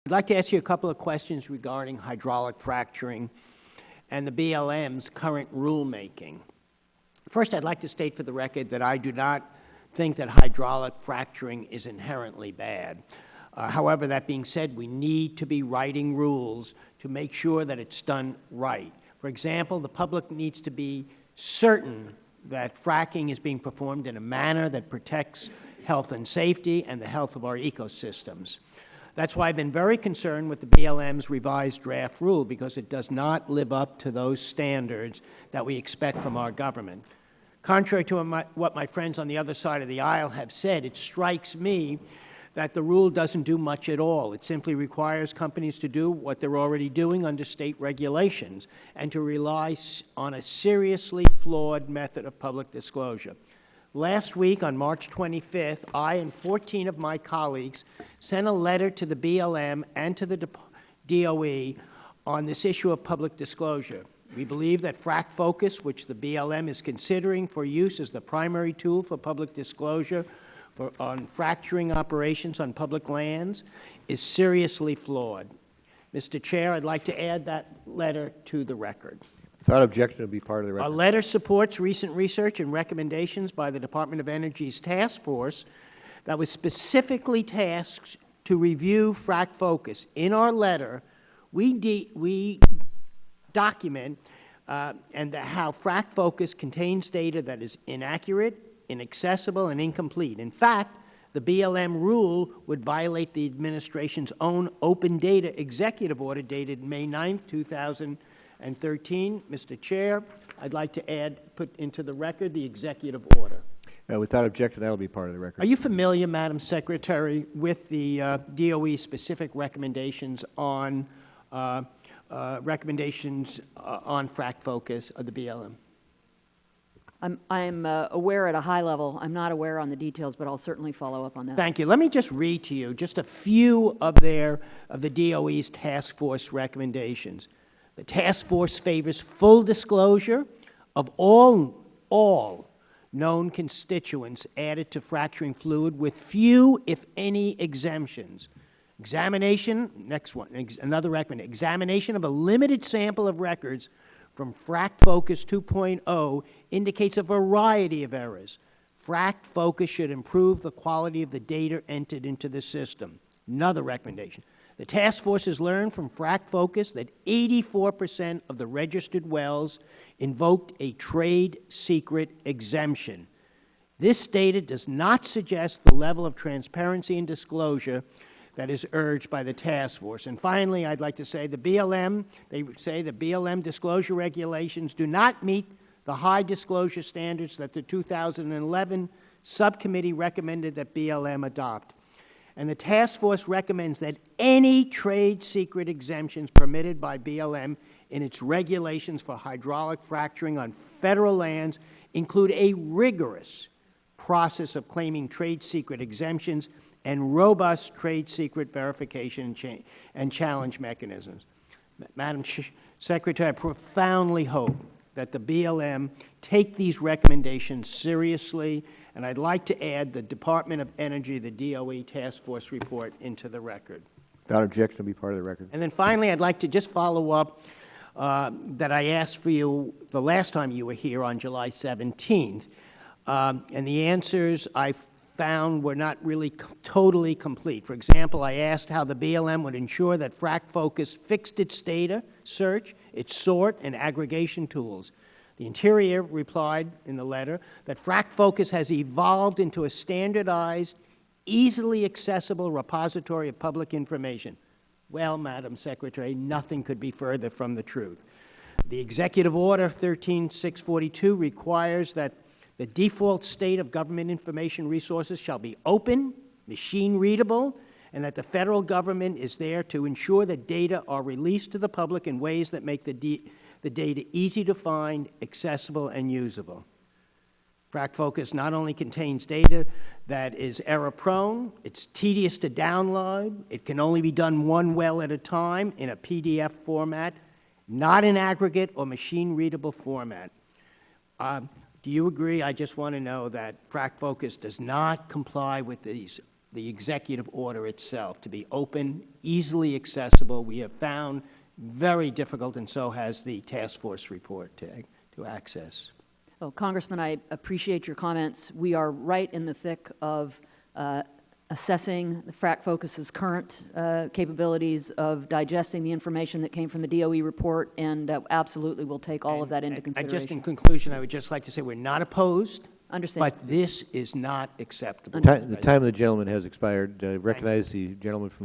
I'd like to ask you a couple of questions regarding hydraulic fracturing and the BLM's current rulemaking. First, I'd like to state for the record that I do not think that hydraulic fracturing is inherently bad. However, that being said, we need to be writing rules to make sure that it's done right. For example, the public needs to be certain that fracking is being performed in a manner that protects health and safety and the health of our ecosystems. That's why I've been very concerned with the BLM's revised draft rule, because it does not live up to those standards that we expect from our government. Contrary to what my friends on the other side of the aisle have said, it strikes me that the rule doesn't do much at all. It simply requires companies to do what they're already doing under state regulations and to rely on a seriously flawed method of public disclosure. Last week, on March 25th, I and 14 of my colleagues sent a letter to the BLM and to the DOE on this issue of public disclosure. We believe that FracFocus, which the BLM is considering for use as the primary tool for public disclosure on fracturing operations on public lands, is seriously flawed. Mr. Chair, I'd like to add that letter to the record. Without objection, it will be part of the record. Our letter supports recent research and recommendations by the Department of Energy's task force that was specifically tasked to review FracFocus. In our letter, we document how FracFocus contains data that is inaccurate, inaccessible, and incomplete. In fact, the BLM rule would violate the administration's own open data executive order dated May 9, 2013. Mr. Chair, I'd like to put into the record the executive order. Without objection, that will be part of the record. Are you familiar, Madam Secretary, with the DOE's specific recommendations on FracFocus of the BLM? I'm aware at a high level. I'm not aware on the details, but I'll certainly follow up on that. Thank you. Let me just read to you just a few of the DOE's task force recommendations. The task force favors full disclosure of all known constituents added to fracturing fluid with few, if any, exemptions. Examination, next one, another recommendation, examination of a limited sample of records from FracFocus 2.0 indicates a variety of errors. FracFocus should improve the quality of the data entered into the system. Another recommendation. The task force has learned from FracFocus that 84% of the registered wells invoked a trade secret exemption. This data does not suggest the level of transparency and disclosure that is urged by the task force. And finally, I'd like to say they say the BLM disclosure regulations do not meet the high disclosure standards that the 2011 subcommittee recommended that BLM adopt. And the task force recommends that any trade secret exemptions permitted by BLM in its regulations for hydraulic fracturing on federal lands include a rigorous process of claiming trade secret exemptions and robust trade secret verification and challenge mechanisms. Madam Secretary, I profoundly hope that the BLM take these recommendations seriously, and I'd like to add the Department of Energy, the DOE task force report into the record. Without objection, it will be part of the record. And then finally, I'd like to just follow up that I asked for you the last time you were here on July 17th, and the answers I found were not really totally complete. For example, I asked how the BLM would ensure that FracFocus fixed its data search, its sort, and aggregation tools. The Interior replied in the letter that FracFocus has evolved into a standardized, easily accessible repository of public information. Well, Madam Secretary, nothing could be further from the truth. The Executive Order 13642 requires that the default state of government information resources shall be open, machine-readable, and that the federal government is there to ensure that data are released to the public in ways that make the data easy to find, accessible, and usable. FracFocus not only contains data that is error-prone, it's tedious to download, it can only be done one well at a time in a PDF format, not in aggregate or machine-readable format. Do you agree? I just want to know that FracFocus does not comply with these the executive order itself to be open, easily accessible. We have found very difficult, and so has the task force report to access. Oh, Congressman, I appreciate your comments. We are right in the thick of assessing the Frac Focus's current capabilities of digesting the information that came from the DOE report, and absolutely will take all of that into consideration. Just in conclusion, I would just like to say we're not opposed. Understand. But this is not acceptable. The time of the gentleman has expired. Recognize the gentleman from